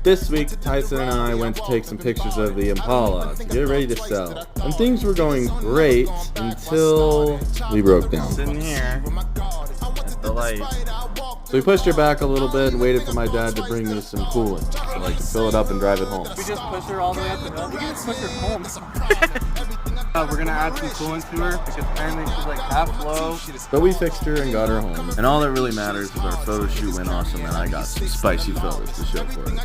This week, Tyson and I went to take some pictures of the Impala to get it ready to sell. And things were going great until we broke down. Sitting here at the light. So we pushed her back a little bit and waited for my dad to bring me some coolant so I could fill it up and drive it home. We just push her all the way up the hill. We can just push her home. We're gonna add some coolant to her because apparently she's like half low. But we fixed her and got her home. And all that really matters is our photo shoot went awesome and I got some spicy photos to show for it.